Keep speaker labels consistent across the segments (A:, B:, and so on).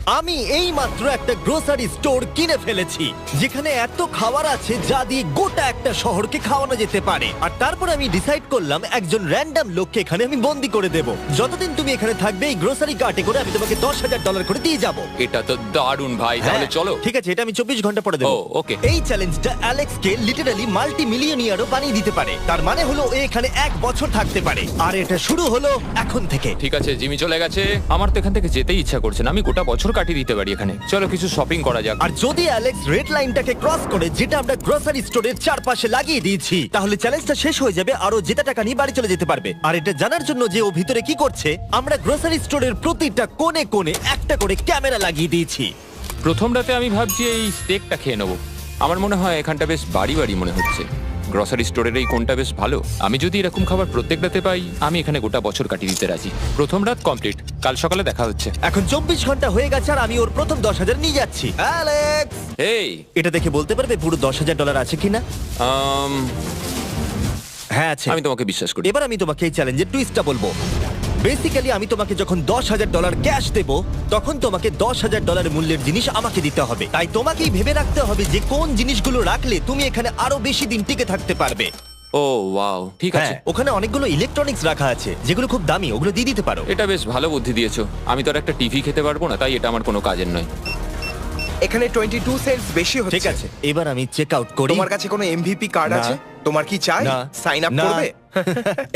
A: আমি এই মাত্র একটা গ্রোসারি স্টোর কিনে ফেলেছি যেখানে এত খাবার আছে যা দিয়ে গোটা একটা শহরকে খাওয়ানো যেতে পারে। আর তারপর আমি ডিসাইড করলাম একজন র্যান্ডম লোককে এখানে আমি বন্দি করে দেব। যতদিন তুমি এখানে থাকবে এই গ্রোসারি কার্টে করে আমি তোমাকে $10,000 করে দিয়ে যাবো।
B: এটা তো দারুণ ভাই, তাহলে চলো।
A: ঠিক আছে, এটা আমি 24 ঘন্টা পরে দেবো।
B: ও, okay.
A: এই চ্যালেঞ্জটা অ্যালেক্সকে লিটারালি মাল্টি মিলিয়নিয়ারও বানিয়ে দিতে পারে। তার মানে হলো ও এখানে 1 বছর থাকতে পারে। আর এটা শুরু হলো এখন থেকে।
B: ঠিক আছে, জিমি চলে গেছে। আমার তো এখান থেকে যেতেই ইচ্ছা করছে না। আমি গোটা বছর কাটিয়ে দিতে পারি এখানে। চলো কিছু শপিং করা যাক।
A: আর যদি অ্যালেক্স রেড লাইনটাকে ক্রস করে, যেটা আমরা গ্রোসারি স্টোরের চারপাশে লাগিয়ে দিয়েছি, তাহলে চ্যালেঞ্জটা শেষ হয়ে যাবে আর ও জেতা টাকা নিয়ে বাড়ি চলে যেতে পারবে। আর এটা জানার জন্য যে ও ভিতরে কি করছে, আমরা গ্রোসারি স্টোরের প্রতিটা কোণে কোণে একটা করে ক্যামেরা লাগিয়ে দিয়েছি।
B: প্রথম রাতে আমি ভাবছি এই স্টেকটা খেয়ে নেবো। আমার মনে হয় এখানটা বেশ বাড়ি বাড়ি মনে হচ্ছে। গ্রসারি স্টোরের এই কোনটা বেশ ভালো। আমি যদি এরকম খাবার প্রত্যেক রাতে পাই, আমি এখানে গোটা বছর কাটিয়ে দিতে রাজি। প্রথম রাত কমপ্লিট, কাল সকালে দেখা হচ্ছে।
A: এখন 24 ঘন্টা হয়ে গেছে আর আমি ওর প্রথম 10,000 নিয়ে যাচ্ছি। অ্যালেক্স,
B: এই
A: এটা দেখে বলতে পারবে পুরো $10,000 আছে কিনা? হ্যাঁ আছে।
B: আমি তোমাকে বিশ্বাস করি।
A: এবার আমি তোমাকে এই চ্যালেঞ্জের টুইস্টটা বলবো। বেসিক্যালি আমি তোমাকে যখন $10,000 ক্যাশ দেব, তখন তোমাকে $10,000 মূল্যের জিনিস আমাকে দিতে হবে। তাই তোমাকেই ভেবে রাখতে হবে যে কোন জিনিসগুলো রাখলে তুমি এখানে আরো বেশি দিন টিকে থাকতে পারবে।
B: ও ওয়াও, ঠিক আছে।
A: হ্যাঁ, ওখানে অনেকগুলো ইলেকট্রনিক্স রাখা আছে যেগুলো খুব দামি, ওগুলো দিয়ে দিতে পারো।
B: এটা বেশ ভালো বুদ্ধি দিয়েছো। আমি তো আর একটা টিভি খেতে পারবো না, তাই এটা আমার কোনো কাজের নয়।
C: এখানে 22 সেন্টস বেশি হচ্ছে।
A: ঠিক আছে, এবার আমি চেক আউট করি।
C: তোমার কাছে কোনো এমভিপি কার্ড
A: না।
C: আছে? তোমার কি চাই?
A: না।
C: সাইন আপ
A: না।
C: করবে?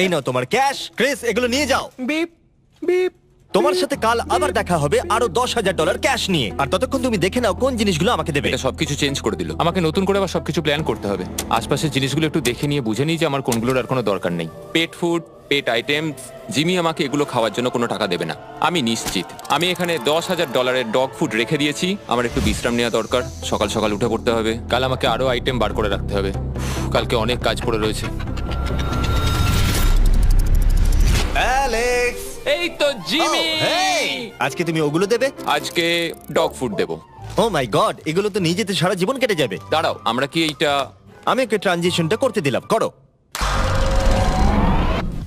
A: এই নাও তোমার ক্যাশ। ক্রিস, এগুলো নিয়ে যাও।
C: Beep beep.
A: তোমার সাথে কাল আবার দেখা হবে আরো $10,000 ক্যাশ নিয়ে। আর ততক্ষণ তুমি দেখে নাও কোন জিনিসগুলো আমাকে দেবে।
B: এটা সবকিছু চেঞ্জ করে দিল। আমাকে নতুন করে আবার সবকিছু প্ল্যান করতে হবে। আশপাশের জিনিসগুলো একটু দেখে নিয়ে বুঝে নিই যে আমার কোনগুলোর আর কোনো দরকার নেই। পেট ফুড, পেট আইটেমস। জিমি আমাকে এগুলো খাওয়ার জন্য কোনো টাকা দেবে না, আমি নিশ্চিত। আমি এখানে $10,000 ডগ ফুড রেখে দিয়েছি। আমার একটু বিশ্রাম নেওয়া দরকার। সকাল সকাল উঠে পড়তে হবে। কাল আমাকে আরো আইটেম বার করে রাখতে হবে। কালকে অনেক কাজ পড়ে রয়েছে।
A: অ্যালেক্স,
B: এই তো জিমি।
A: Oh, hey! আজকে তুমি ওগুলো দেবে?
B: আজকে ডগ ফুড দেবো।
A: ও মাই গড, এগুলো তো নিয়ে যেতে সারা জীবন কেটে যাবে।
B: দাঁড়াও, আমরা কি এইটা
A: আমি ওকে ট্রানজিশনটা করতে দিলাম, করো।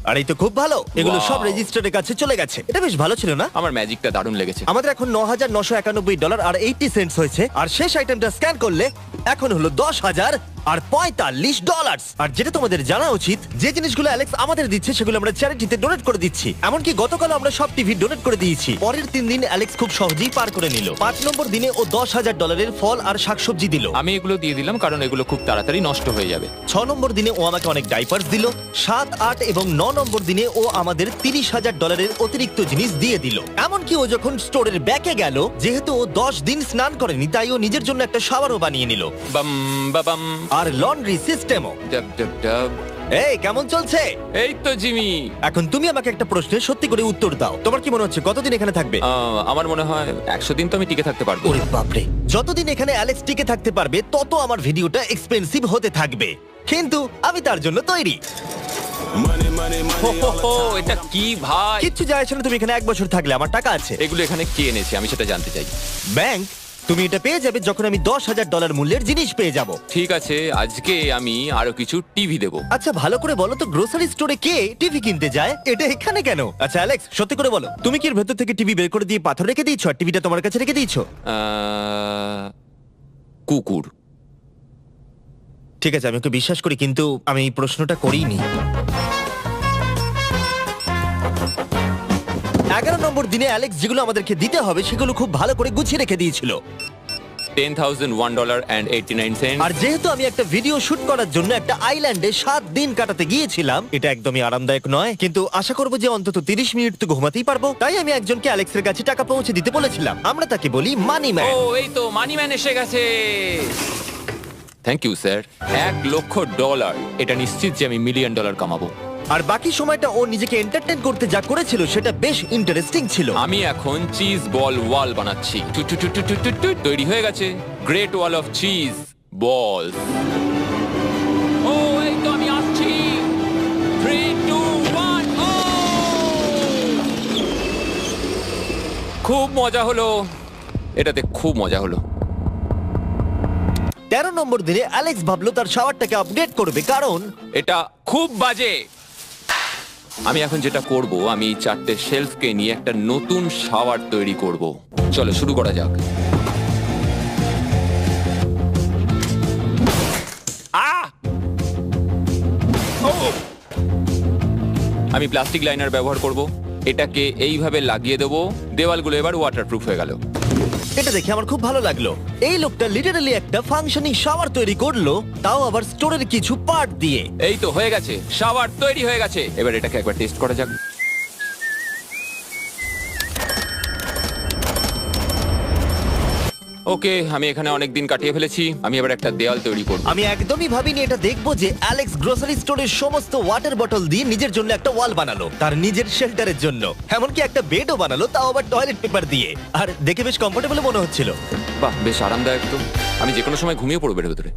A: আর এই তো খুব ভালো, এগুলো
B: Wow!
A: সব রেজিস্টারের কাছে চলে গেছে। এটা বেশ ভালো ছিল না?
B: আমার ম্যাজিকটা দারুণ লেগেছে।
A: আমাদের এখন $9,991 আর 80 সেন্টস হয়েছে। আর শেষ আইটেমটা স্ক্যান করলে এখন হলো $10,045। আর যেটা তোমাদের জানা উচিত, যে জিনিসগুলো অ্যালেক্স আমাদের দিচ্ছে সেগুলো আমরা চ্যারিটিতে ডোনেট করে দিচ্ছি। এমনকি গতকাল আমরা সব টিভি ডোনেট করে দিয়েছি। পরের 3 দিন অ্যালেক্স খুব সহজেই পার করে নিল। 5 নম্বর দিনে ও $10,000 ফল আর শাকসবজি দিল।
B: আমি এগুলো দিয়ে দিলাম কারণ এগুলো খুব তাড়াতাড়ি নষ্ট হয়ে যাবে।
A: 6 নম্বর দিনে ও আমাকে অনেক ডাইপার্স দিল। 7, 8 এবং 9 নম্বর দিনে ও আমাদের $30,000 অতিরিক্ত জিনিস দিয়ে দিল। এমনকি ও যখন স্টোরের ব্যাকে গেল, যেহেতু ও 10 দিন স্নান করেনি, তাই ও নিজের জন্য একটা শাওয়ারও বানিয়ে নিল।
B: বাম বাবাম।
A: আর লন্ড্রি সিস্টেমও।
B: ডাব ডাব ডাব।
A: এই কেমন চলছে?
B: এই তো জিমি।
A: এখন তুমি আমাকে একটা প্রশ্নের সত্যি করে উত্তর দাও। তোমার কি মনে হচ্ছে কতদিন এখানে থাকবে?
B: আমার মনে হয় 100 দিন তো আমি টিকে থাকতে পারবো।
A: ওরে বাপরে, যতদিন এখানে অ্যালেক্স টিকে থাকতে পারবে তত আমার ভিডিওটা এক্সপেন্সিভ হতে থাকবে। কিন্তু আমি তার জন্য তৈরি।
B: হো, এটা কি ভাই?
A: কিচ্ছু যায় আসে না, তুমি এখানে 1 বছর থাকলে আমার টাকা আছে।
B: এগুলো এখানে কে এনেছে আমি সেটা জানতে চাই।
A: ব্যাংক। তুমি এটা পেয়ে যাবে যখন আমি $10,000 মূল্যের জিনিস পেয়ে যাব।
B: ঠিক আছে, আজকে আমি আরো কিছু টিভি দেবো।
A: আচ্ছা ভালো করে বলো তো, গ্রোসারি স্টোরে কে টিভি কিনতে যায়? এটা এখানে কেন? আচ্ছা অ্যালেক্স, সত্যি করে বলো, তুমি কি এর ভেতর থেকে টিভি বের করে দিয়ে পাথর রেখে দিয়েছো আর টিভিটা তোমার কাছে রেখে দিয়েছো?
B: কুকুর।
A: ঠিক আছে, আমি ওকে বিশ্বাস করি, কিন্তু আমি এই প্রশ্নটা করিনি। 11 নম্বর দিনে অ্যালেক্স যেগুলো আমাদেরকে দিতে হবে সেগুলো খুব ভালো করে গুছিয়ে রেখে দিয়েছিল।
B: $10,001.89।
A: আর যেহেতু আমি একটা ভিডিও শুট করার জন্য একটা আইল্যান্ডে 7 দিন কাটাতে গিয়েছিলাম, এটা একদমই আরামদায়ক নয়, কিন্তু আশা করবো যে অন্তত 30 মিনিট তো ঘুমাতেই পারবো। তাই আমি একজনকে অ্যালেক্সের কাছে টাকা পৌঁছে দিতে বলেছিলাম। আমরা তাকে বলি মানি
B: ও,
A: ম্যান।
B: এই তো মানি ম্যান এসে গেছে। Thank you sir. $1,00,000। এটা নিশ্চিত যে আমি $1 মিলিয়ন কামাবো।
A: আর বাকি সময়টা ও নিজেকে এন্টারটেইন করতে যা করেছিল সেটা বেশ ইন্টারেস্টিং ছিল।
B: আমি এখন চিজ বল ওয়াল বানাচ্ছি। টু টু টু টু টু টু টু। তৈরি হয়ে গেছে great wall of cheese ball. ও, এই তো আমি আসছি। 3, 2, 1। ও, খুব মজা হলো। এটাতে খুব মজা হলো।
A: 13 নম্বর দিনে অ্যালেক্স ভাবলো তার শাওয়ারটাকে আপডেট করবে, কারণ
B: এটা খুব বাজে। আমি এখন যেটা করব, আমি এই 4টে শেলফকে নিয়ে একটা নতুন শাওয়ার তৈরি করব। চলো শুরু করা যাক। আহ! ও! আমি প্লাস্টিক লাইনার ব্যবহার করব। এটাকে এইভাবে লাগিয়ে দেবো। দেওয়ালগুলো এবার ওয়াটারপ্রুফ হয়ে গেল।
A: এটা দেখে আমার খুব ভালো লাগলো। এই লোকটা লিটারালি একটা ফাংশনিং শাওয়ার তৈরি করলো, তাও আবার স্টোরের কিছু পার্ট দিয়ে।
B: এই তো হয়ে গেছে, শাওয়ার তৈরি হয়ে গেছে। এবার এটাকে একবার টেস্ট করা যাক। ওকে, আমি এখানে অনেক দিন কাটিয়ে ফেলেছি। আমি এবার একটা দেওয়াল তৈরি করব।
A: আমি একদমই ভাবিনি এটা দেখবো যে অ্যালেক্স গ্রোসারি স্টোরের সমস্ত ওয়াটার বটল দিয়ে নিজের জন্য একটা ওয়াল বানালো, তার নিজের শেল্টারের জন্য। এমনকি একটা বেডও বানালো, তাও আবার টয়লেট পেপার দিয়ে। আর দেখে বেশ কমফোর্টেবল মনে হচ্ছিল।
B: বাহ, বেশ আরামদায়ক তো। আমি যে কোনো সময় ঘুমিয়ে পড়বো এর ভেতরে।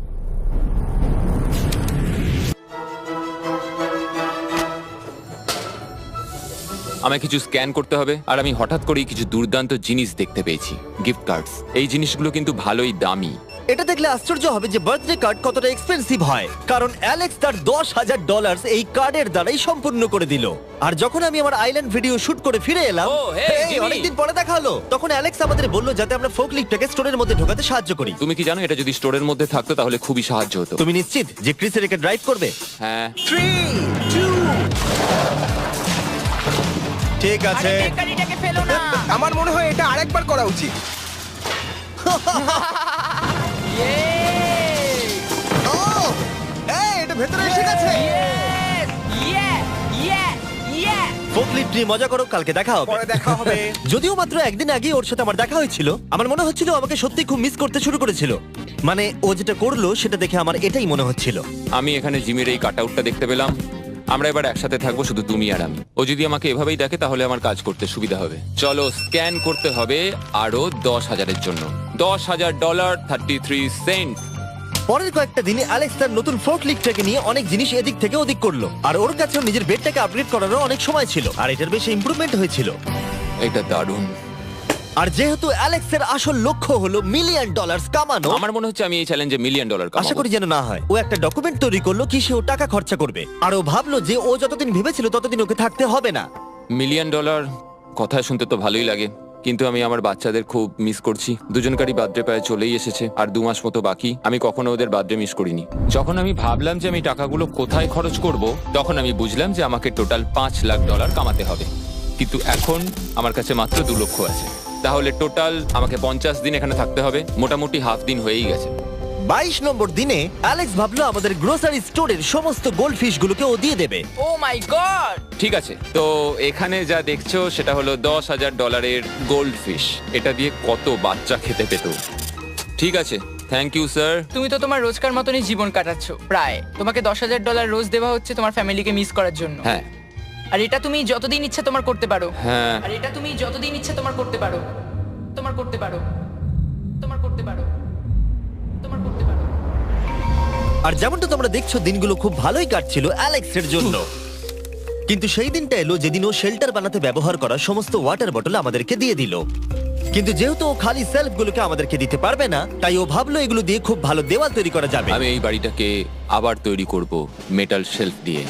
B: আমায় কিছু স্ক্যান করতে হবে, আর আমি হঠাৎ করেই কিছু দুর্দান্ত জিনিস দেখতে পেয়েছি। Gift cards. এই জিনিসগুলো কিন্তু ভালোই দামি।
A: এটা দেখলে আশ্চর্য হবে যে বার্থডে কার্ড কতটা এক্সপেন্সিভ হয়, কারণ অ্যালেক্স তার $10,000 এই কার্ডের দ্বারাই সম্পূর্ণ করে দিল। আর যখন আমি আমার আইল্যান্ড ভিডিও শুট করে ফিরে এলাম,
B: ও, hey,
A: এই,
B: জিমি।
A: অনেকদিন পরে দেখা হলো, তখন অ্যালেক্স আমাদের বলল যাতে আমরা ফোকলিফটটাকে স্টোরের মধ্যে ঢোকাতে সাহায্য করি।
B: তুমি কি জানো, এটা যদি স্টোরের মধ্যে থাকতো তাহলে খুবই সাহায্য হতো।
A: তুমি নিশ্চিত যে ক্রিস এটাকে ড্রাইভ করবে?
B: হ্যাঁ।
C: 3, 2,
A: ঠিক আছে।
D: গাড়িটাকে ফেলো না।
C: আমার মনে হয় এটা আরেকবার করা উচিত।
A: ও, এই, এটা ভেতরে এসে গেছে। ফোকলিফট নিয়ে মজা করো, কালকে দেখা হবে।
C: পরে দেখা হবে।
A: যদিও মাত্র একদিন আগে ওর সাথে আমার দেখা হয়েছিল, আমার মনে হচ্ছিল ও আমাকে সত্যি খুব মিস করতে শুরু করেছিল। মানে ও যেটা করলো সেটা দেখে আমার এটাই মনে হচ্ছিল।
B: আমি এখানে জিমির এই কাট আউটটা দেখতে পেলাম। আমরা এবার একসাথে থাকবো, শুধু তুমি আর আমি। ও যদি আমাকে এভাবেই দেখে তাহলে আমার কাজ করতে সুবিধা হবে। চলো, স্ক্যান করতে হবে আরো 10,000-এর জন্য। $10,000 33 সেন্ট।
A: পরের কয়েকটা দিনে অ্যালেক্স তার নতুন ফোকলিফটটাকে নিয়ে অনেক জিনিস এদিক থেকে ওদিক করলো, আর ওর কাছেও নিজের বেডটাকে আপগ্রেড করারও অনেক সময় ছিল, আর এটার বেশ ইমপ্রুভমেন্ট হয়েছিল।
B: এটা দারুণ।
A: আর যেহেতু অ্যালেক্সের আসল লক্ষ্য হলো $1 মিলিয়ন কামানো,
B: আমার মনে হচ্ছে আমি এই চ্যালেঞ্জে $1 মিলিয়ন
A: আশা
B: কামাবো।
A: করি যেন না হয়। ও একটা ডকুমেন্ট তৈরি করলো কি সে ও টাকা খরচা করবে, আর ও ভাবলো যে ও যতদিন ভেবেছিল ততদিন ওকে থাকতে হবে না।
B: $1 মিলিয়ন কথা শুনতে তো ভালোই লাগে, কিন্তু আমি আমার বাচ্চাদের খুব মিস করছি। দুজনকারই বার্থডে প্রায় চলেই এসেছে, আর 2 মাস মতো বাকি। আমি কখনো ওদের বার্থডে মিস করিনি। যখন আমি ভাবলাম যে আমি টাকাগুলো কোথায় খরচ করব, তখন আমি বুঝলাম যে আমাকে টোটাল $5 লাখ কামাতে হবে। কিন্তু এখন আমার কাছে মাত্র 2 লক্ষ আছে। তাহলে টোটাল আমাকে 50 দিন এখানে থাকতে হবে। মোটামুটি হাফ দিন হয়েই গেছে।
A: 22 নম্বর দিনে অ্যালেক্স ভাবলো আমাদের গ্রোসারি স্টোরের সমস্ত গোল্ড ফিশ গুলোকে ও দিয়ে দেবে।
D: ও মাই গড।
B: ঠিক আছে, তো এখানে যা দেখছো সেটা হলো $10,000 গোল্ড ফিশ। এটা দিয়ে কত বাচ্চা খেতে পেত। ঠিক আছে, থ্যাংক ইউ স্যার।
D: তুমি তো তোমার রোজকার মতনই জীবন কাটাচ্ছো প্রায়। তোমাকে $10,000 রোজ দেওয়া হচ্ছে তোমার ফ্যামিলিকে মিস করার জন্য।
B: হ্যাঁ
D: আর এটা তুমি যতদিন ইচ্ছা তোমার করতে পারো।
B: হ্যাঁ।
D: আর এটা তুমি যতদিন ইচ্ছা তোমার করতে পারো। তোমার করতে পারো। তোমার করতে পারো। তোমার করতে পারো।
A: আর যেমনটা তোমরা দেখছো দিনগুলো খুব ভালোই কাটছিল অ্যালেক্সের জন্য, কিন্তু সেই দিনটা এলো যেদিন ও শেল্টার বানাতে ব্যবহার করা সমস্ত ওয়াটার বটল আমাদেরকে দিয়ে দিল। কিন্তু যেহেতু ও খালি সেলফগুলোকে আমাদেরকে দিতে পারবে না, তাই ও ভাবলো এগুলো দিয়ে খুব ভালো দেওয়াল তৈরি করা যাবে।
B: আমি এই বাড়িটাকে আবার তৈরি করব মেটাল শেলফ দিয়ে।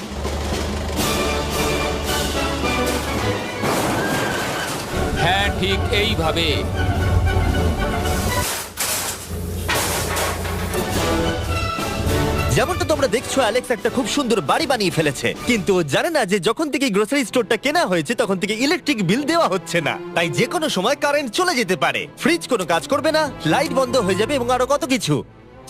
B: হ্যাঁ, ঠিক এইভাবে।
A: যেমনটা তোমরা দেখছো অ্যালেক্স একটা খুব সুন্দর বাড়ি বানিয়ে ফেলেছে, কিন্তু ও জানে না যে যখন থেকে গ্রোসারি স্টোরটা কেনা হয়েছে তখন থেকে ইলেকট্রিক বিল দেওয়া হচ্ছে না, তাই যে কোনো সময় কারেন্ট চলে যেতে পারে, ফ্রিজ কোনো কাজ করবে না, লাইট বন্ধ হয়ে যাবে এবং আরো কত কিছু।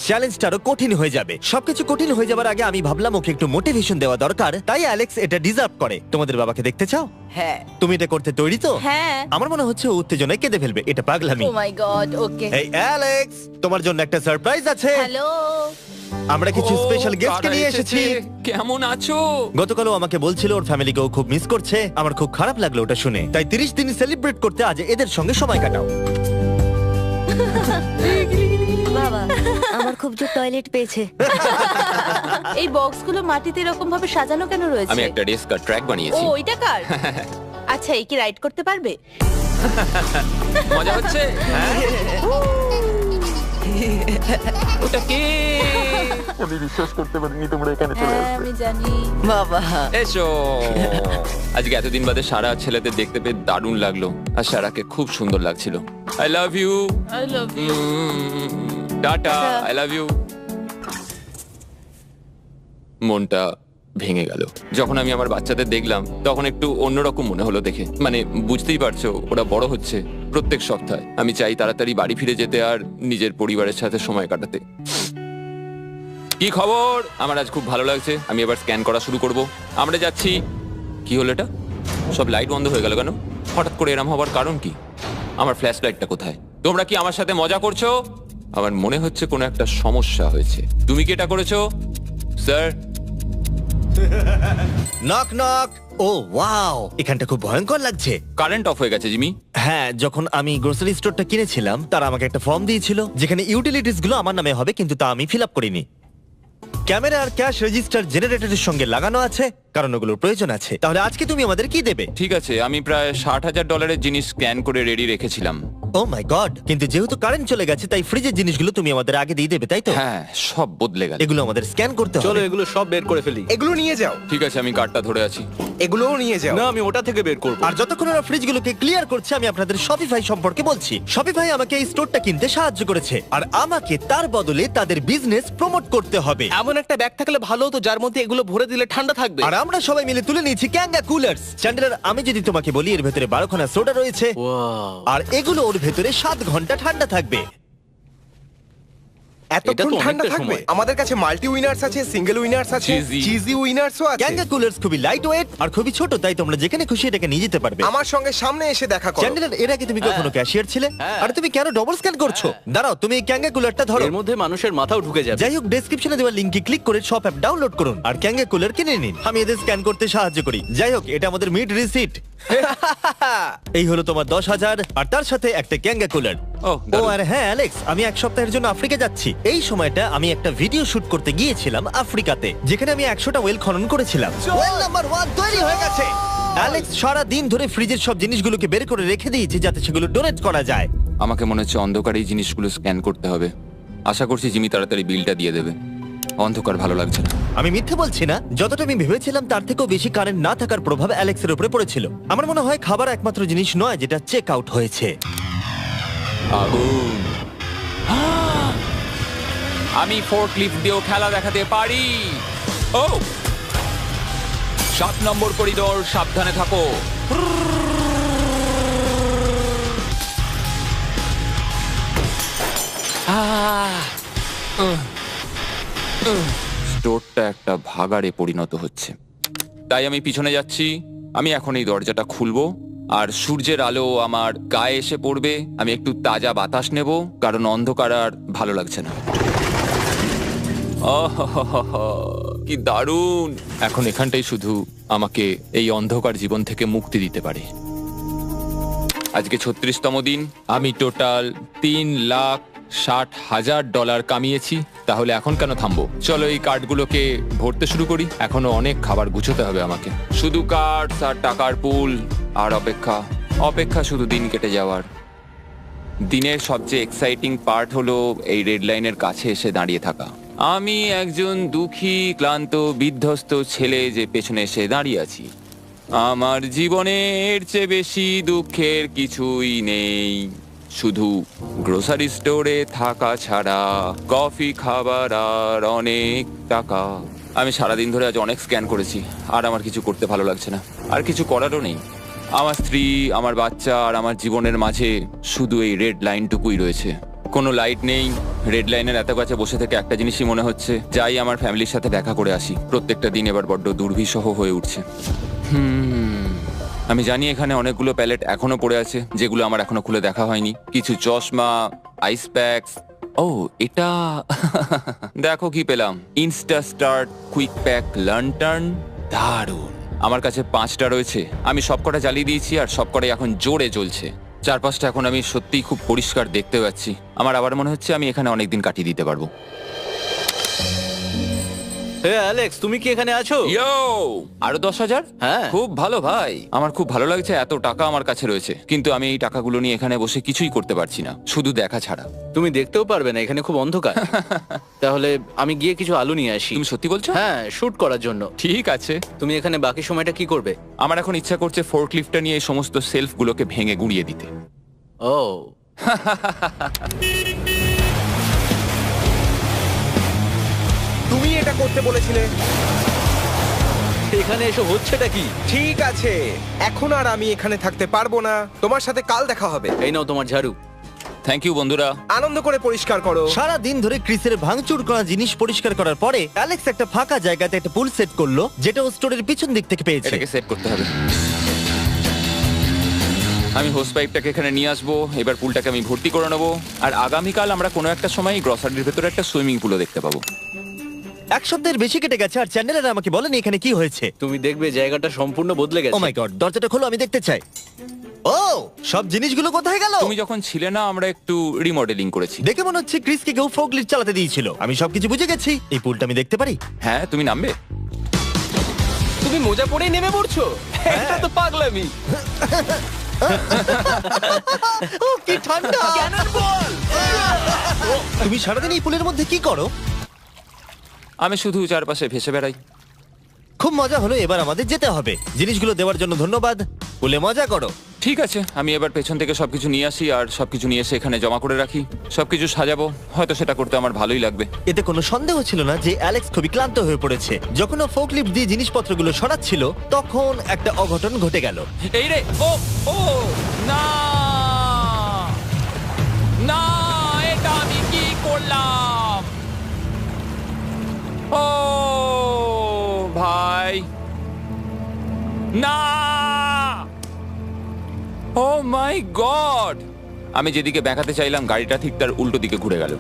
A: চ্যালেঞ্জটা আরো কঠিন হয়ে যাবে। সবকিছু কঠিন হয়ে যাবার আগে আমি ভাবলাম ওকে একটু মোটিভেশন দেওয়া দরকার, তাই অ্যালেক্স এটা ডিজার্ভ করে। তোমাদের বাবাকে দেখতে চাও?
E: হ্যাঁ।
A: তুমি এটা করতে তৈরি তো?
E: হ্যাঁ।
A: আমার মনে হচ্ছে ও উত্তেজনায় কেঁদে ফেলবে, এটা পাগলামি।
E: ও মাই গড, ওকে।
A: এই অ্যালেক্স, তোমার জন্য একটা সারপ্রাইজ আছে।
E: হ্যালো।
A: আমরা কিছু
B: ও,
A: স্পেশাল গেস্টকে
B: কারা
A: নিয়ে
B: এসেছে?
A: এসেছি।
B: কেমন আছো?
A: গতকালও আমাকে বলছিল ওর ফ্যামিলিকেও খুব মিস করছে। আমার খুব খারাপ লাগলো ওটা শুনে, তাই 30 দিন সেলিব্রেট করতে আজ এদের সঙ্গে সময় কাটাও।
E: বাবা, আমার খুব জোর টয়লেট পেয়েছে। এই বক্সগুলো মাটিতে এরকম ভাবে সাজানো কেন রয়েছে?
B: আমি একটা ডেস্ক আর ট্র্যাক
E: ও,
B: বানিয়েছি।
E: ওইটা কার? আচ্ছা, এই কি রাইড করতে পারবে?
B: মজা হচ্ছে? ওটা কে? আমি বিশ্বাস করতে পারিনি তোমরা এখানে চলে
E: হ্যাঁ
B: আসবে।
E: আমি জানি।
A: বাবা
B: এসো। আজকে এতদিন বাদে সারা ছেলেদের দেখতে পেয়ে দারুণ লাগলো, আর সারাকে খুব সুন্দর লাগছিল। I love you.
E: I love you.
B: Tata.
E: আচ্ছা।
B: I love you. মনটা ভেঙে গেল যখন আমি আমার বাচ্চাদের দেখলাম, তখন একটু অন্যরকম মনে হলো দেখে। মানে বুঝতেই পারছো, ওরা বড় হচ্ছে প্রত্যেক সপ্তাহে। আমি চাই তাড়াতাড়ি বাড়ি ফিরে যেতে আর নিজের পরিবারের সাথে সময় কাটাতে। কি খবর? আমার আজ খুব ভালো লাগছে। আমি এবার স্ক্যান করা শুরু করব। আমরা যাচ্ছি। কি হলো এটা? সব লাইট বন্ধ হয়ে গেল কেন? হঠাৎ করে এরম হবার কারণ কি? আমার ফ্ল্যাশ লাইটটা কোথায়? তোমরা কি আমার সাথে মজা করছো? আমার মনে হচ্ছে কোনো একটা সমস্যা হয়েছে। তুমি কি এটা করেছো, স্যার?
A: Knock knock. ও ওয়াও, এখানটা খুব ভয়ঙ্কর লাগছে।
B: কারেন্ট অফ হয়ে গেছে জিমি।
A: হ্যাঁ, যখন আমি গ্রোসারি স্টোরটা কিনেছিলাম তারা আমাকে একটা ফর্ম দিয়েছিল যেখানে ইউটিলিটিস গুলো আমার নামে হবে, কিন্তু তা আমি ফিল আপ করিনি। ক্যামেরা আর ক্যাশ রেজিস্টার জেনারেটরের সঙ্গে লাগানো আছে, কারণ ওগুলোর প্রয়োজন আছে। তাহলে আজকে তুমি আমাদের কি দেবে?
B: ঠিক আছে, আমি প্রায় $60,000 জিনিস স্ক্যান করে রেডি রেখেছিলাম।
A: ও মাই গড, কিন্তু যেহেতু কারেন্ট চলে গেছে তাই ফ্রিজের জিনিসগুলো তুমি আমাদের আগে দিয়ে দেবে, তাই তো?
B: হ্যাঁ, সব বদলে গেল।
A: এগুলো আমাদের স্ক্যান করতে
F: চলো
A: হবে।
F: এগুলো সব বের করে ফেলি।
C: এগুলো নিয়ে যাও,
B: ঠিক আছে, আমি কার্ডটা ধরে আছি।
C: এগুলোও নিয়ে যাও।
F: না, আমি ওটা থেকে বের করব।
A: আর যতক্ষণ ওরা ফ্রিজগুলোকে ক্লিয়ার করছে, আমি আপনাদের শপিফাই সম্পর্কে বলছি। শপিফাই আমাকে এই স্টোরটা কিনতে সাহায্য করেছে, আর আমাকে তার বদলে তাদের বিজনেস প্রমোট করতে হবে।
F: এমন একটা ব্যাগ থাকলে ভালো হতো যার মধ্যে এগুলো ভরে দিলে ঠান্ডা থাকবে।
A: আর আমরা সবাই মিলে তুলে নিয়েছি ক্যাঙ্গা কুলার্স। চ্যান্ডেলার, আমি যদি তোমাকে বলি এর ভেতরে 12খানা সোডা রয়েছে,
F: ওয়াও,
A: আর এগুলো ওর ভেতরে 7 ঘন্টা ঠান্ডা থাকবে।
F: এটা
C: এতক্ষণ
F: তো
C: ঠান্ডা
F: অনেকটা
C: থাকবে?
F: সময়।
C: আমাদের কাছে মাল্টি উইনার্স আছে, সিঙ্গেল উইনার্স আছে,
B: Cheesy।
C: চিজি উইনার্সও আছে।
A: ক্যাঙ্গা কুলার্স খুবই লাইট ওয়েট আর খুবই ছোট, তাই তোমরা যেখানে খুশি এটাকে নিয়ে যেতে পারবে।
C: আমার সঙ্গে সামনে এসে দেখা করো।
A: চ্যান্ডেলার, এর আগে তুমি কখনো ক্যাশিয়ার ছিলে?
F: হ্যাঁ।
A: আর তুমি কেন ডবল স্ক্যান করছো? দাঁড়াও, তুমি এই ক্যাঙ্গা কুলারটা ধরো।
F: এর মধ্যে মানুষের মাথাও ঢুকে যাবে।
A: যাই হোক, ডেসক্রিপশনে দেওয়া লিংকে ক্লিক করে শপ অ্যাপ ডাউনলোড করুন আর ক্যাঙ্গা কুলার কিনে নিন। আমি এদের স্ক্যান করতে সাহায্য করি। যাই হোক, এটা আমাদের মিড রিসিট। এই হলো তোমার 10,000 আর তার সাথে একটা ক্যাঙ্গা কুলার।
B: ও,
A: ও
B: দারুণ।
A: আর হ্যাঁ অ্যালেক্স, আমি এক সপ্তাহের জন্য আফ্রিকা যাচ্ছি। এই সময়টা আমি একটা ভিডিও শুট করতে গিয়েছিলাম আফ্রিকাতে, যেখানে আমি 100টা ওয়েল খনন করেছিলাম। ওয়েল নাম্বার 1 তৈরি হয়ে গেছে। অ্যালেক্স সারা দিন ধরে ফ্রিজের সব জিনিসগুলোকে বের করে রেখে দিয়েছে যাতে সেগুলো ডোনেট করা যায়।
B: আমাকে মনে হচ্ছে অন্ধকারে এই জিনিসগুলো স্ক্যান করতে হবে। আশা করছি জিমি তাড়াতাড়ি বিলটা দিয়ে দেবে। অন্ধকার ভালো লাগছে না।
A: আমি মিথ্যে বলছি না, যতটা আমি ভেবেছিলাম তার থেকেও বেশি কারেন্ট না থাকার প্রভাব অ্যালেক্সের উপরে পড়েছিল। আমার মনে হয় খাবার একমাত্র জিনিস নয় যেটা চেক আউট হয়েছে।
B: আগুন। আমি ফোর্কলিফট দিয়েও খেলা দেখাতে পারি। ও, 7 নম্বর করিডোর, সাবধানে থাকো। স্টোরটা একটা ভাগাড়ে পরিণত হচ্ছে, তাই আমি পিছনে যাচ্ছি। আমি এখন এই দরজাটা খুলবো আর সূর্যের আলো আমার গায়ে এসে পড়বে। আমি একটু তাজা বাতাস নেব, কারণ অন্ধকার আর ভালো লাগছে না। আহাহাহা, কি দারুণ! এখন এখানটাই শুধু আমাকে এই অন্ধকার জীবন থেকে মুক্তি দিতে পারে। আজকে 36তম দিন। আমি টোটাল $3,60,000 কামিয়েছি। তাহলে এখন কেন থামবো? চলো এই কার্ডগুলোকে ভরতে শুরু করি। এখনো অনেক খাবার গুছোতে হবে আমাকে। শুধু কার্ড আর টাকার পুল আর অপেক্ষা, অপেক্ষা, শুধু দিন কেটে যাওয়ার। দিনের সবচেয়ে এক্সাইটিং পার্ট হলো এই রেড লাইনের কাছে এসে দাঁড়িয়ে থাকা। আমি একজন দুঃখী, ক্লান্ত, বিধ্বস্ত ছেলে যে পেছনে এসে দাঁড়িয়ে আছি। আমার জীবনে এর চেয়ে বেশি দুঃখের কিছুই নেই, শুধু গ্রোসারি স্টোরে থাকা ছাড়া, কফি খাবার আর অনেক টাকা। আমি সারাদিন ধরে আজ অনেক স্ক্যান করেছি আর আমার কিছু করতে ভালো লাগছে না, আর কিছু করারও নেই। আমার স্ত্রী, আমার বাচ্চা আর আমার জীবনের মাঝে শুধু এই রেড লাইনটুকুই রয়েছে। কোনো লাইট নেই। রেড লাইনের এত কাছে বসে থেকে একটা জিনিসই মনে হচ্ছে, যাই আমার ফ্যামিলির সাথে দেখা করে আসি। প্রত্যেকটা দিন এবার বড্ড দুর্বিষহ হয়ে উঠছে। আমি জানি এখানে অনেকগুলো প্যালেট এখনো পড়ে আছে যেগুলো আমার এখনো খুলে দেখা হয়নি। কিছু চশমা, আইস প্যাকস। ও, এটা দেখো কি পেলাম, ইনস্টা স্টার্ট কুইক প্যাক লান্টার্ন। দারুণ! আমার কাছে 5টা রয়েছে। আমি সবকটা জ্বালিয়ে দিয়েছি আর সবকটাই এখন জোরে জ্বলছে। চারপাশটা এখন আমি সত্যিই খুব পরিষ্কার দেখতে পাচ্ছি। আমার আবার মনে হচ্ছে আমি এখানে অনেকদিন কাটিয়ে দিতে পারবো।
F: অ্যালেক্স, তুমি কি এখানে আছো?
B: ইয়ো, আরো 10,000?
F: হ্যাঁ।
B: খুব ভালো ভাই, আমার খুব ভালো লাগছে। এত টাকা আমার কাছে রয়েছে, কিন্তু আমি এই টাকাগুলো নিয়ে এখানে বসে কিছুই করতে পারছি না, শুধু দেখা ছাড়া।
F: তুমি দেখতেও পারবে না, এখানে খুব অন্ধকার। তাহলে আমি গিয়ে কিছু আলু নিয়ে আসি।
B: তুমি সত্যি বলছো?
F: হ্যাঁ, শুট করার জন্য।
B: ঠিক আছে।
F: তুমি এখানে বাকি সময়টা কি করবে?
B: আমার এখন ইচ্ছা করছে ফোর্কলিফটটা নিয়ে এই সমস্ত সেলফগুলোকে ভেঙে গুঁড়িয়ে দিতে।
F: ও,
C: তুমি এটা করতে বলেছিলে।
F: এখানে এসে হচ্ছেটা কি?
C: ঠিক আছে, এখন আর আমি এখানে থাকতে পারবো না। তোমার সাথে কাল দেখা হবে।
F: এই নাও তোমার ঝাড়ু।
B: থ্যাংক ইউ বন্ধুরা।
C: আনন্দ করে পরিষ্কার করো।
A: সারা দিন ধরে ক্রিসের ভাঙচুর করা জিনিস পরিষ্কার করার পরে অ্যালেক্স একটা ফাঁকা জায়গাতে একটা পুল সেট করলো, যেটা ও স্টোরের পিছন দিক থেকে পেয়েছে।
B: এটাকে সেট করতে হবে। আমি হোস পাইপটাকে এখানে নিয়ে আসবো, এবার পুলটাকে আমি ভর্তি করে নেবো, আর আগামীকাল আমরা কোনো একটা সময় গ্রসারির ভেতরে একটা সুইমিং পুলও দেখতে পাবো।
A: এক সপ্তাহের বেশি কেটে গেছে আর চ্যানেলের আমাকে বলেনি এখানে কি হয়েছে।
F: তুমি দেখবে জায়গাটা সম্পূর্ণ বদলে
A: ও
F: গেছে।
A: মাই গড, দরজাটা খোলো, আমি দেখতে চাই। ও, সব জিনিসগুলো কোথায় গেল?
B: তুমি যখন ছিলে না, আমরা একটু রিমডেলিং করেছি।
A: দেখে মনে হচ্ছে ক্রিসকে কেউ ফোর্কলিফট চালাতে দিয়েছিল। আমি সবকিছু বুঝে গেছি। এই পুলটা আমি দেখতে পারি?
B: হ্যাঁ, তুমি নামবে?
C: তুমি মোজা পরেই নেমে পড়ছো?
F: এটা তো পাগলামি।
A: ও, কি ঠান্ডা! তুমি সারাদিন এই পুলের মধ্যে কি করো?
B: আমি শুধু চারপাশে ভেসে বেড়াই।
A: খুব মজা হলো, এবার আমাদের যেতে হবে। জিনিসগুলো দেওয়ার জন্য ধন্যবাদ। পুলে মজা করো।
B: ঠিক আছে, আমি এবার পেছন থেকে সবকিছু নিয়ে আসি আর সবকিছু নিয়ে এসে এখানে জমা করে রাখি। সবকিছু সাজাবো, হয়তো সেটা করতে আমার ভালোই লাগবে।
A: এতে কোনো সন্দেহ ছিল না যে অ্যালেক্স খুবই ক্লান্ত হয়ে পড়েছে। যখন ও ফোর্কলিফট দিয়ে জিনিসপত্রগুলো সরাচ্ছিল, তখন একটা অঘটন ঘটে গেল।
B: এই রে, ও ও না না, এটা আমি কি করলাম? ও ভাই, না! ও মাই গড! আমি যেদিকে ব্যাকাতে চাইলাম, গাড়িটা ঠিক তার উল্টো দিকে ঘুরে গেল।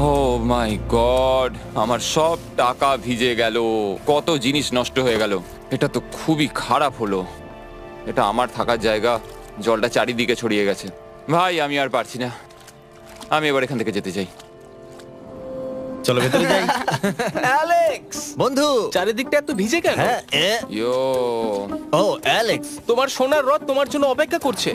B: ও মাই গড, আমার সব টাকা ভিজে গেল, কত জিনিস নষ্ট হয়ে গেল। এটা তো খুবই খারাপ হলো। এটা আমার থাকার জায়গা, জলটা চারিদিকে ছড়িয়ে গেছে। ভাই, আমি আর পারছি না, আমি এবার এখান থেকে যেতে চাই।
A: চলো ভেতরে যাই।
C: অ্যালেক্স,
A: বন্ধু।
C: চারিদিকটা এত ভিজে কেন?
A: হ্যাঁ,
B: ইয়ো,
A: ও অ্যালেক্স।
C: তোমার সোনার রথ তোমার জন্য অপেক্ষা করছে।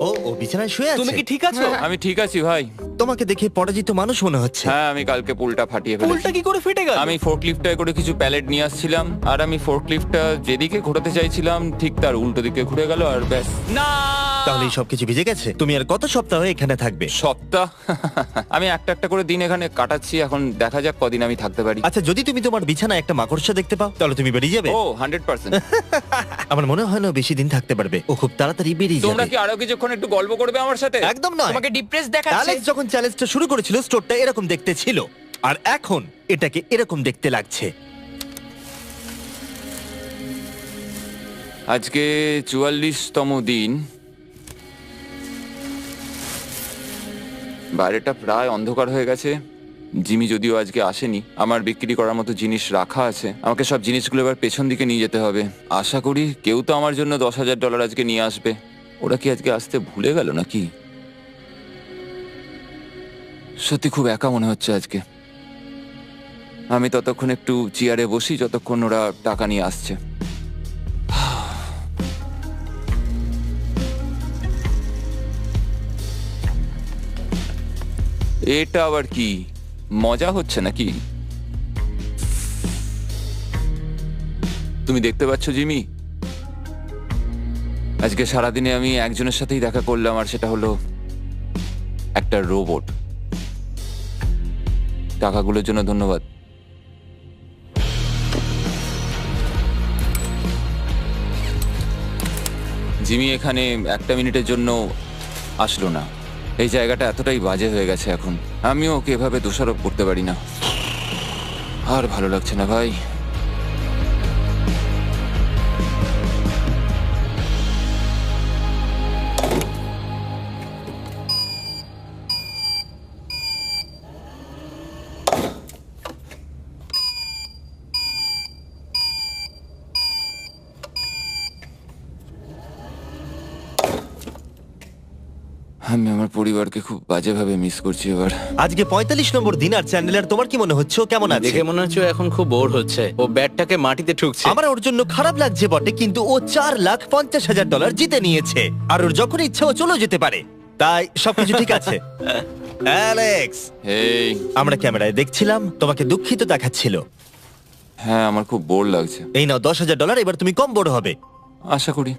A: ও বিছানায় শুয়ে আছে।
C: তুমি কি ঠিক আছো?
B: আমি ঠিক আছি ভাই।
A: তোমাকে দেখে পরাজিত মানুষ মনে হচ্ছে।
B: হ্যাঁ, আমি কালকে পুলটা ফাটিয়ে
C: পুলটা
B: ফেলেছি।
C: কি করে ফেটে গেল?
B: আমি ফোর্কলিফটটায় করে কিছু প্যালেট নিয়ে আসছিলাম, আর আমি ফোর্কলিফটটা যেদিকে ঘোরাতে চাইছিলাম ঠিক তার উল্টো দিকে ঘুরে গেল, আর ব্যাস। না!
A: তাহলে এই সবকিছু ভিজে গেছে। তুমি আর কত সপ্তাহ এখানে থাকবে?
B: সপ্তাহ? আমি একটা একটা করে দিন এখানে কাটাচ্ছি, এখন দেখা যাক কদিন আমি থাকতে পারি।
A: আচ্ছা, যদি তুমি তোমার বিছানায় একটা মাকড়সা দেখতে পাও, তাহলে তুমি বেরিয়ে যাবে?
B: ও 100%।
A: আমার মনে হয় না ও বেশি দিন থাকতে পারবে। ও খুব তাড়াতাড়ি বেরিয়ে
B: তোমরা
A: যাবে।
B: কি আরো কিছুক্ষণ একটু গল্প করবে আমার সাথে?
A: একদম নয়।
D: তোমাকে ডিপ্রেস দেখাচ্ছে।
A: অ্যালেক্স যখন চ্যালেঞ্জটা শুরু করেছিল, স্টোরটা এরকম দেখতে ছিল, আর এখন এটাকে এরকম দেখতে লাগছে।
B: আজকে 44তম দিন। বাইরেটা প্রায় অন্ধকার হয়ে গেছে। জিমি যদিও আজকে আসেনি, আমার বিক্রি করার মতো জিনিস রাখা আছে। আমাকে সব জিনিসগুলো এবার পেছন দিকে নিয়ে যেতে হবে। আশা করি কেউ তো আমার জন্য $10,000 আজকে নিয়ে আসবে। ওরা কি আজকে আসতে ভুলে গেল নাকি? সত্যি খুব একা মনে হচ্ছে আজকে। আমি ততক্ষণ একটু চেয়ারে বসি যতক্ষণ ওরা টাকা নিয়ে আসছে। এটা আবার কি মজা হচ্ছে নাকি? তুমি দেখতে পাচ্ছ জিমি, আজকে সারাদিনে আমি একজনের সাথেই দেখা করলাম, আর সেটা হলো একটা রোবট। টাকাগুলোর জন্য ধন্যবাদ। জিমি এখানে একটা মিনিটের জন্য আসলো না। এই জায়গাটা এতটাই বাজে হয়ে গেছে এখন, আমিও ওকে এভাবে দোষারোপ করতে পারি না। আর ভালো লাগছে না ভাই। আমি আমার পরিবারকে খুব বাজেভাবে মিস করছি এবার।
A: আজকে 45 নম্বর দিন আর চ্যান্ডেলার, তোমার কি মনে হচ্ছে ও কেমন আছে?
F: দেখে মনে হচ্ছে ও এখন খুব বোর হচ্ছে, ও ব্যাটটাকে মাটিতে ঠুকছে।
A: আমার ওর জন্য খারাপ লাগছে বটে, কিন্তু ও $4,50,000 জিতে নিয়েছে আর ওর যখন ইচ্ছা ও চলেও যেতে পারে, তাই সবকিছু ঠিক আছে। অ্যালেক্স,
B: এই
A: আমরা ক্যামেরায় দেখছিলাম, তোমাকে দুঃখিত দেখাচ্ছিল।
B: হ্যাঁ, আমার খুব বোর লাগছে।
A: এই নাও $10,000, এবার তুমি কম বড় হবে।
B: আশা করি।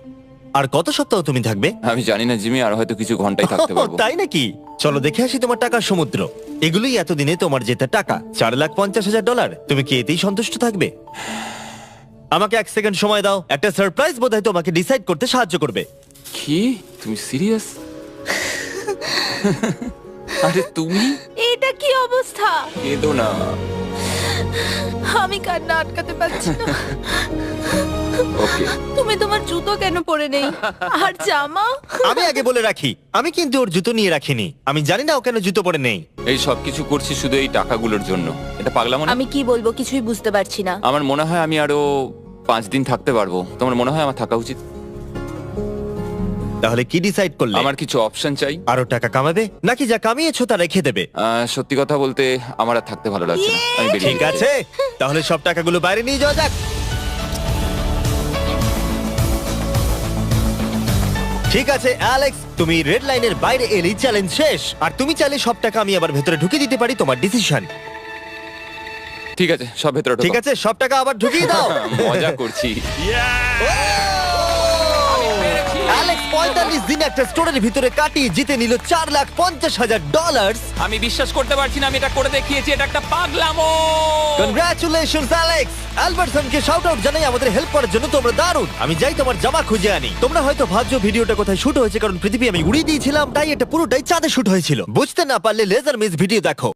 A: আর কত সপ্তাহ তুমি থাকবে?
B: আমি জানি না জিমি, আর হয়তো কিছু ঘন্টাই থাকতে পারবো।
A: তাই নাকি? চলো দেখে আসি তোমার টাকার সমুদ্র। এগুলোই এতদিনে তোমার জেতা টাকা, $4,50,000। তুমি কি এতেই সন্তুষ্ট থাকবে? আমাকে 1 সেকেন্ড সময় দাও, একটা সারপ্রাইজ বোধহয় তোমাকে ডিসাইড করতে সাহায্য করবে।
B: কি, তুমি সিরিয়াস? আরে তুমি
E: এটা কি অবস্থা?
B: কেঁদো না।
E: আমি কান্না আটকাতে পারছি না।
B: ওকে,
E: তুমি তোমার জুতো কেন পরে নেই? আর জামা?
A: আমি আগে বলে রাখি, আমি কিন্তু ওর জুতো নিয়ে রাখিনি। আমি জানি না ও কেন জুতো পরে নেই।
B: এই সব কিছু করছি শুধু এই টাকাগুলোর জন্য। এটা পাগলামো না?
E: আমি কি বলবো কিছুই বুঝতে পারছি না।
B: আমার মনে হয় আমি আরো 5 দিন থাকতে পারবো। তোমার মনে হয় আমার থাকা উচিত?
A: তাহলে কি ডিসাইড করলে?
B: আমার কিছু অপশন চাই।
A: আরো টাকা কামাবে নাকি যা কামিয়েছো তা রেখে দেবে?
B: সত্যি কথা বলতে আমার আর থাকতে ভালো লাগছে না। আমি বেরিয়ে
A: ঠিক
B: যেতে
A: আছে, তাহলে সব টাকাগুলো বাইরে নিয়ে যাওয়া যাক। ঠিক আছে অ্যালেক্স, তুমি রেড লাইনের বাইরে এলেই চ্যালেঞ্জ শেষ। আর তুমি চাইলে সব টাকা আমি আবার ভেতরে ঢুকিয়ে দিতে পারি, তোমার ডিসিশন।
B: চাই। ঠিক আছে, সব ভেতরে ঢোকো।
A: ঠিক আছে, সব টাকা আবার ঢুকিয়ে দাও।
B: মজা করছি।
A: অ্যালেক্স 45 দিন একটা স্টোরের ভিতরে কাটিয়ে জিতে নিল $4,50,000।
B: আমি বিশ্বাস করতে পারছি না আমি এটা করে দেখিয়েছি। এটা একটা পাগলামো।
A: Congratulations Alex. অ্যালবার্টসনকে শাউট আউট জানাই আমাদের হেল্প করার জন্য, তোমরা দারুণ। আমি যাই তোমার জামা খুঁজে আনি। তোমরা হয়তো ভাবছো ভিডিওটা কোথায় শুট হয়েছে, কারণ পৃথিবী আমি উড়িয়ে দিয়েছিলাম, তাই এটা পুরোটাই চাঁদে শুট হয়েছিল। বুঝতে না পারলে লেজার মিস ভিডিও দেখো।